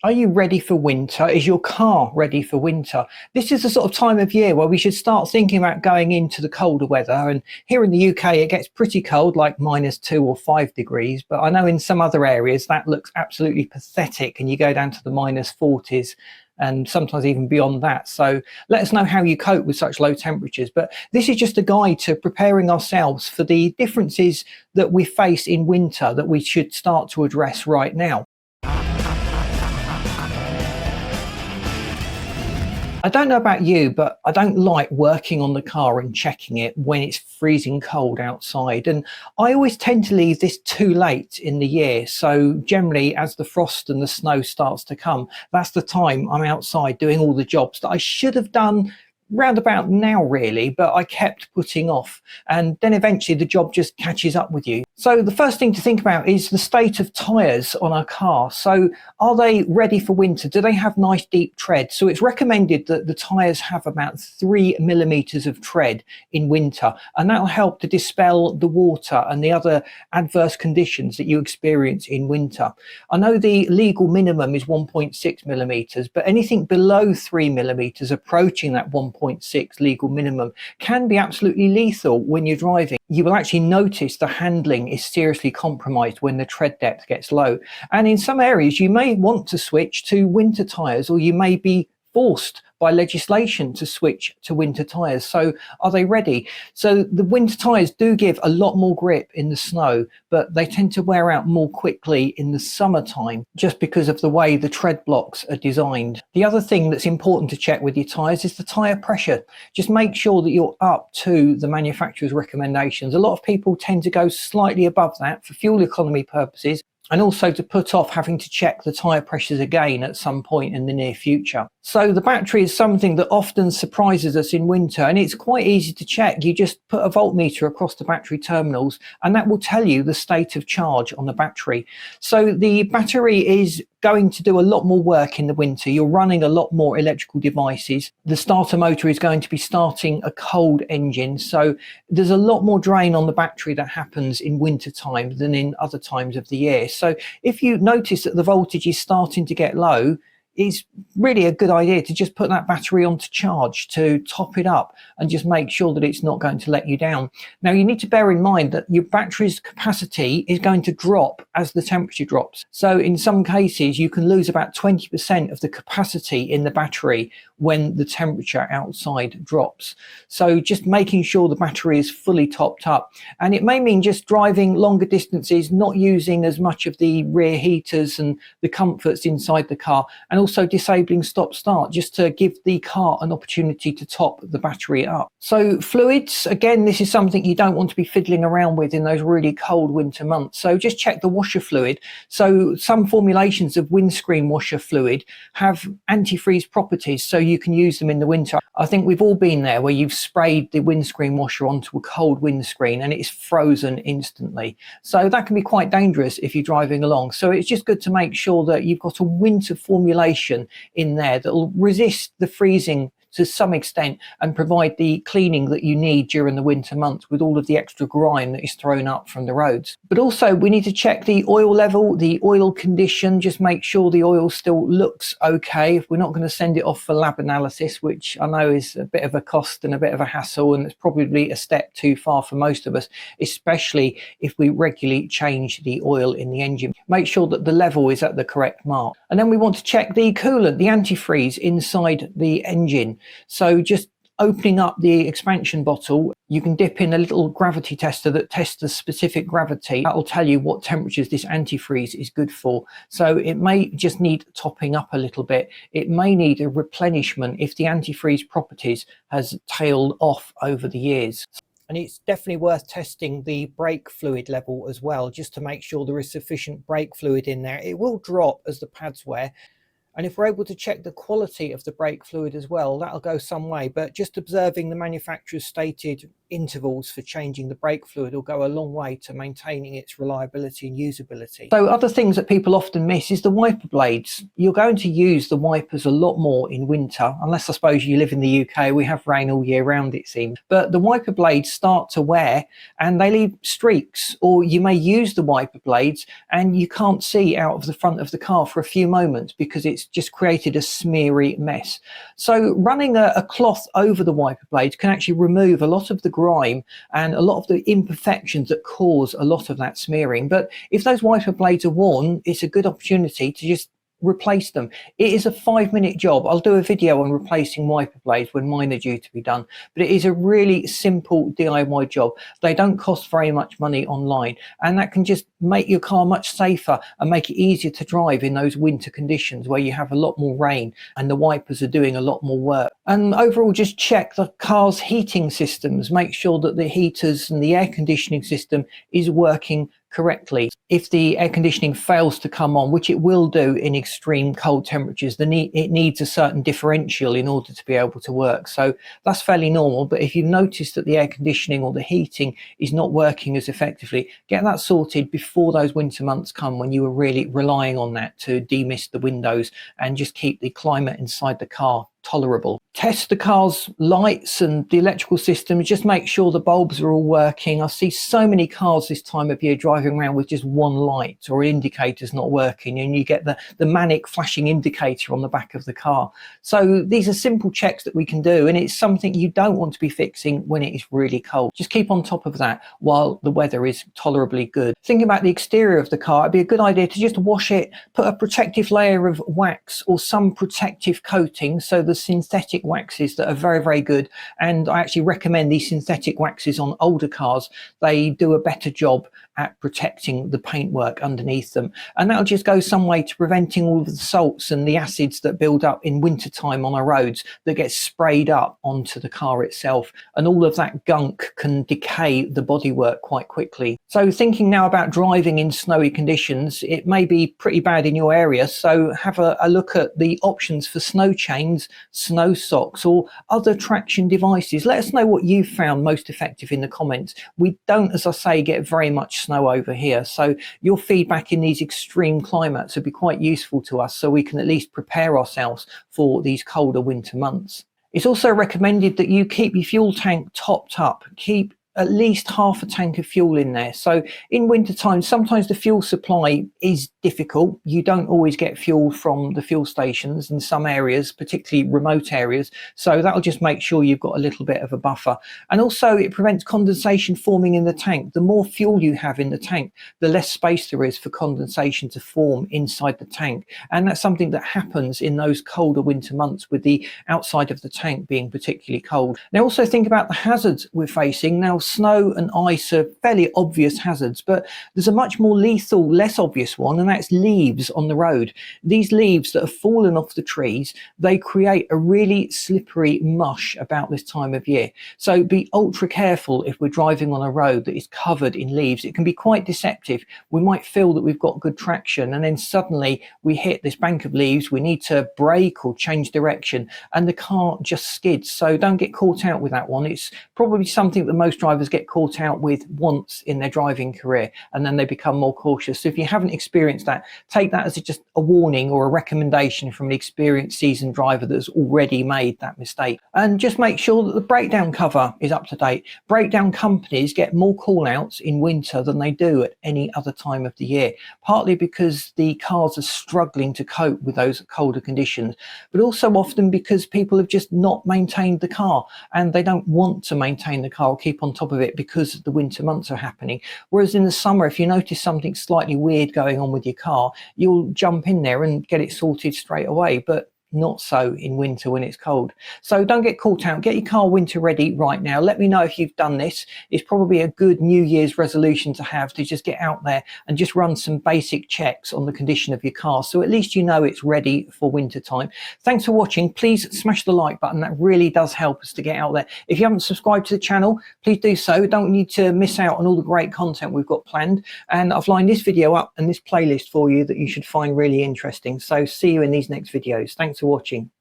Are you ready for winter? Is your car ready for winter? This is the sort of time of year where we should start thinking about going into the colder weather. And here in the UK, it gets pretty cold, like -2 or 5 degrees. But I know in some other areas that looks absolutely pathetic, and you go down to the -40s and sometimes even beyond that. So let us know how you cope with such low temperatures. But this is just a guide to preparing ourselves for the differences that we face in winter that we should start to address right now. I don't know about you, but I don't like working on the car and checking it when it's freezing cold outside. And I always tend to leave this too late in the year. So generally, as the frost and the snow starts to come, that's the time I'm outside doing all the jobs that I should have done round about now, really, but I kept putting off, and then eventually the job just catches up with you. So the first thing to think about is the state of tyres on our car. So are they ready for winter? Do they have nice deep tread? So it's recommended that the tyres have about 3 mm of tread in winter, and that'll help to dispel the water and the other adverse conditions that you experience in winter. I know the legal minimum is 1.6 mm, but anything below 3 mm, approaching that 1.6 legal minimum, can be absolutely lethal when you're driving. You will actually notice the handling is seriously compromised when the tread depth gets low. And in some areas, you may want to switch to winter tyres, or you may be forced by legislation to switch to winter tyres. So are they ready? So the winter tyres do give a lot more grip in the snow, but they tend to wear out more quickly in the summertime just because of the way the tread blocks are designed. The other thing that's important to check with your tyres is the tyre pressure. Just make sure that you're up to the manufacturer's recommendations. A lot of people tend to go slightly above that for fuel economy purposes, and also to put off having to check the tyre pressures again at some point in the near future. So the battery is something that often surprises us in winter, and it's quite easy to check. You just put a voltmeter across the battery terminals, and that will tell you the state of charge on the battery. So the battery is going to do a lot more work in the winter. You're running a lot more electrical devices. The starter motor is going to be starting a cold engine, so there's a lot more drain on the battery that happens in winter time than in other times of the year. So if you notice that the voltage is starting to get low, it's really a good idea to just put that battery onto charge to top it up and just make sure that it's not going to let you down. Now, you need to bear in mind that your battery's capacity is going to drop as the temperature drops. So in some cases, you can lose about 20% of the capacity in the battery when the temperature outside drops. So just making sure the battery is fully topped up. And it may mean just driving longer distances, not using as much of the rear heaters and the comforts inside the car, and also disabling stop start just to give the car an opportunity to top the battery up. So fluids, again, this is something you don't want to be fiddling around with in those really cold winter months. So just check the washer fluid. So some formulations of windscreen washer fluid have antifreeze properties, so you can use them in the winter. I think we've all been there where you've sprayed the windscreen washer onto a cold windscreen and it's frozen instantly. So that can be quite dangerous if you're driving along. So it's just good to make sure that you've got a winter formulation in there that will resist the freezing to some extent and provide the cleaning that you need during the winter months with all of the extra grime that is thrown up from the roads. But also we need to check the oil level, the oil condition, just make sure the oil still looks okay. If we're not going to send it off for lab analysis, which I know is a bit of a cost and a bit of a hassle, and it's probably a step too far for most of us, especially if we regularly change the oil in the engine. Make sure that the level is at the correct mark. And then we want to check the coolant, the antifreeze inside the engine. So just opening up the expansion bottle, you can dip in a little gravity tester that tests the specific gravity. That will tell you what temperatures this antifreeze is good for. So it may just need topping up a little bit. It may need a replenishment if the antifreeze properties has tailed off over the years. And it's definitely worth testing the brake fluid level as well, just to make sure there is sufficient brake fluid in there. It will drop as the pads wear. And if we're able to check the quality of the brake fluid as well, that'll go some way. But just observing the manufacturer's stated intervals for changing the brake fluid will go a long way to maintaining its reliability and usability. So other things that people often miss is the wiper blades. You're going to use the wipers a lot more in winter, unless I suppose you live in the UK. We have rain all year round, it seems. But the wiper blades start to wear and they leave streaks, or you may use the wiper blades and you can't see out of the front of the car for a few moments because it's just created a smeary mess. So running a cloth over the wiper blades can actually remove a lot of the grime and a lot of the imperfections that cause a lot of that smearing. But if those wiper blades are worn, it's a good opportunity to just replace them. It is a 5-minute job. I'll do a video on replacing wiper blades when mine are due to be done, but it is a really simple DIY job. They don't cost very much money online, and that can just make your car much safer and make it easier to drive in those winter conditions where you have a lot more rain and the wipers are doing a lot more work. And overall, just check the car's heating systems. Make sure that the heaters and the air conditioning system is working correctly. If the air conditioning fails to come on, which it will do in extreme cold temperatures, it needs a certain differential in order to be able to work. So that's fairly normal. But if you notice that the air conditioning or the heating is not working as effectively, get that sorted before those winter months come, when you are really relying on that to demist the windows and just keep the climate inside the car tolerable. Test the car's lights and the electrical system. Just make sure the bulbs are all working. I see so many cars this time of year driving around with just one light or indicator's not working, and you get the manic flashing indicator on the back of the car. So these are simple checks that we can do, and it's something you don't want to be fixing when it is really cold. Just keep on top of that while the weather is tolerably good. Thinking about the exterior of the car, it'd be a good idea to just wash it, put a protective layer of wax or some protective coating. So the synthetic waxes that are very, very good, and I actually recommend these synthetic waxes on older cars. They do a better job at protecting the paintwork underneath them, and that'll just go some way to preventing all of the salts and the acids that build up in wintertime on our roads that get sprayed up onto the car itself, and all of that gunk can decay the bodywork quite quickly. So thinking now about driving in snowy conditions, it may be pretty bad in your area, so have a look at the options for snow chains, snow socks or other traction devices. Let us know what you found most effective in the comments. We don't, as I say, get very much snow over here, so your feedback in these extreme climates would be quite useful to us, so we can at least prepare ourselves for these colder winter months. It's also recommended that you keep your fuel tank topped up. Keep at least half a tank of fuel in there. So in winter time, sometimes the fuel supply is difficult. You don't always get fuel from the fuel stations in some areas, particularly remote areas. So that'll just make sure you've got a little bit of a buffer. And also it prevents condensation forming in the tank. The more fuel you have in the tank, the less space there is for condensation to form inside the tank. And that's something that happens in those colder winter months with the outside of the tank being particularly cold. Now also think about the hazards we're facing. Now snow and ice are fairly obvious hazards, but there's a much more lethal, less obvious one, and that's leaves on the road. These leaves that have fallen off the trees, they create a really slippery mush about this time of year. So be ultra careful if we're driving on a road that is covered in leaves. It can be quite deceptive. We might feel that we've got good traction, and then suddenly we hit this bank of leaves. We need to brake or change direction, and the car just skids. So don't get caught out with that one. It's probably something that most drivers get caught out with once in their driving career, and then they become more cautious. So if you haven't experienced that, take that as just a warning or a recommendation from an experienced seasoned driver that's already made that mistake. And just make sure that the breakdown cover is up to date. Breakdown companies get more call outs in winter than they do at any other time of the year, partly because the cars are struggling to cope with those colder conditions, but also often because people have just not maintained the car and they don't want to maintain the car or keep on top of it because the winter months are happening. Whereas in the summer, if you notice something slightly weird going on with your car, you'll jump in there and get it sorted straight away. But not so in winter when it's cold. So don't get caught out. Get your car winter ready right now. Let me know if you've done this. It's probably a good New Year's resolution to have, to just get out there and just run some basic checks on the condition of your car, so at least you know it's ready for winter time. Thanks for watching. Please smash the like button. That really does help us to get out there. If you haven't subscribed to the channel, please do so. Don't need to miss out on all the great content we've got planned. And I've lined this video up and this playlist for you that you should find really interesting. So see you in these next videos. Thanks for watching.